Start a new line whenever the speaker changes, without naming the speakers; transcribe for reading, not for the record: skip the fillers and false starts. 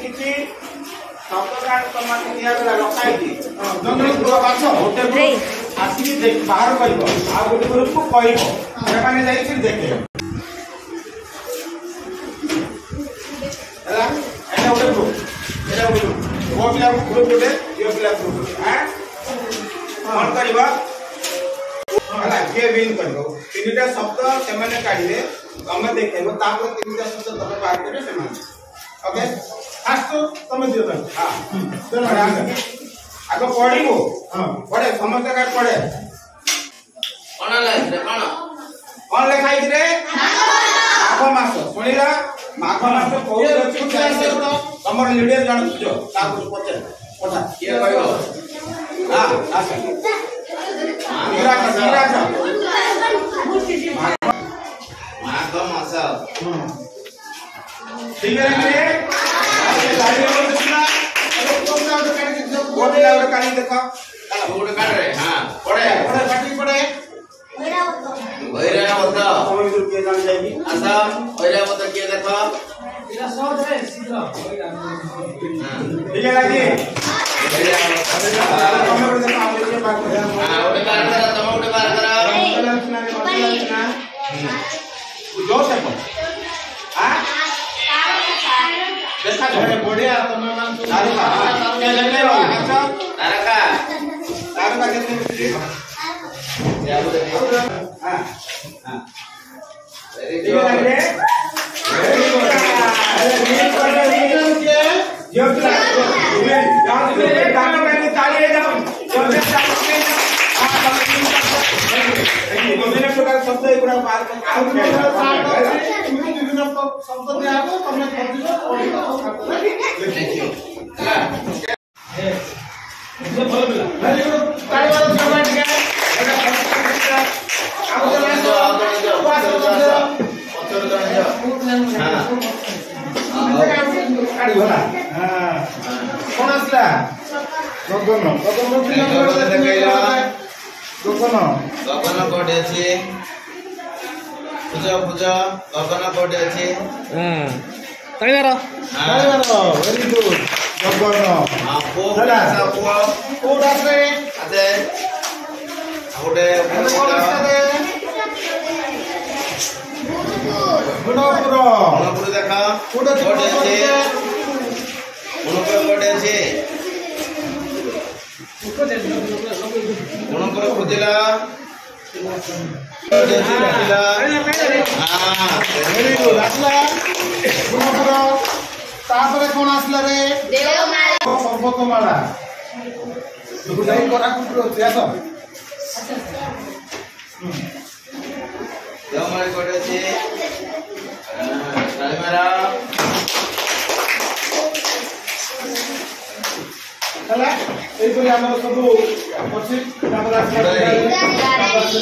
किसी शब्द टमाटर दिया गला रखाई जंगल पूरा बाछ गोटे आसी देख बाहर करबो आ गोटे ग्रुप को कहबो से माने जाई फिर देखे हला एटा गोटे ग्रुप एटा गोटे वो पिला ग्रुप गोटे यो पिला ग्रुप हां कौन करबो हला के विन करबो तीनटा शब्द से माने काढिले तमे देखेबो तापर तीनटा शब्द तमे बाहर करबे से माने ओके फास्ट तमे दियो त हां चलो आगे पढ़ो हां पढ़े समस्त का पढ़े कोन लाइक रे कोन लिखाई रे माघ मास सुनिला माघ मास कोइ अछि तमर लीडर जण जो ता कुछ पचे पता के कहबो हां आसे मेरा का माघ मास ठीक है गोटे लाउड काली देखो गोटे काट रे हां पड़े पड़े काटी पड़े भैरवत समय विदुर के जान जाएगी आसा भैरवत के देखो इला सब रे शीघ्र ठीक है लागी तुम लोग देखो आप ये बात हां गोटे बार करो तुम गोटे बार करो जो से हां देखा घरे बढ़िया तमे मान तारका के लेले रहो तारका तारका कितने मिली या बोले हां हां very good very good read कर रीड के जो क्लास तुम्हें जाओ तुम्हें गाना गाने ताली जाओ जो से हां तुम्हें विभिन्न प्रकार शब्द एगुड़ा बात विभिन्न शब्द दिया हो तुमने पढ़िलो थैंक यू ये बोल मिला वेरी गुड ताली वाला जवाब के कौन आसला गगन कोटे अछि पूजा पूजा गगन कोटे अछि ताली मारो वेरी गुड गगन आपो कोड आसे आते आउटे गुणपुर देखा कोटे अछि गुणपुर कोटे अछि गुणपुर खुदिला वेरी गुड आसला गुणपुर तापरे कोन आसला रे देवमाला पर्वतमाला तू जाई कोरापुर छै तो देवमाला कोटे छै तालीमारा चला एई परि हमर सब अछि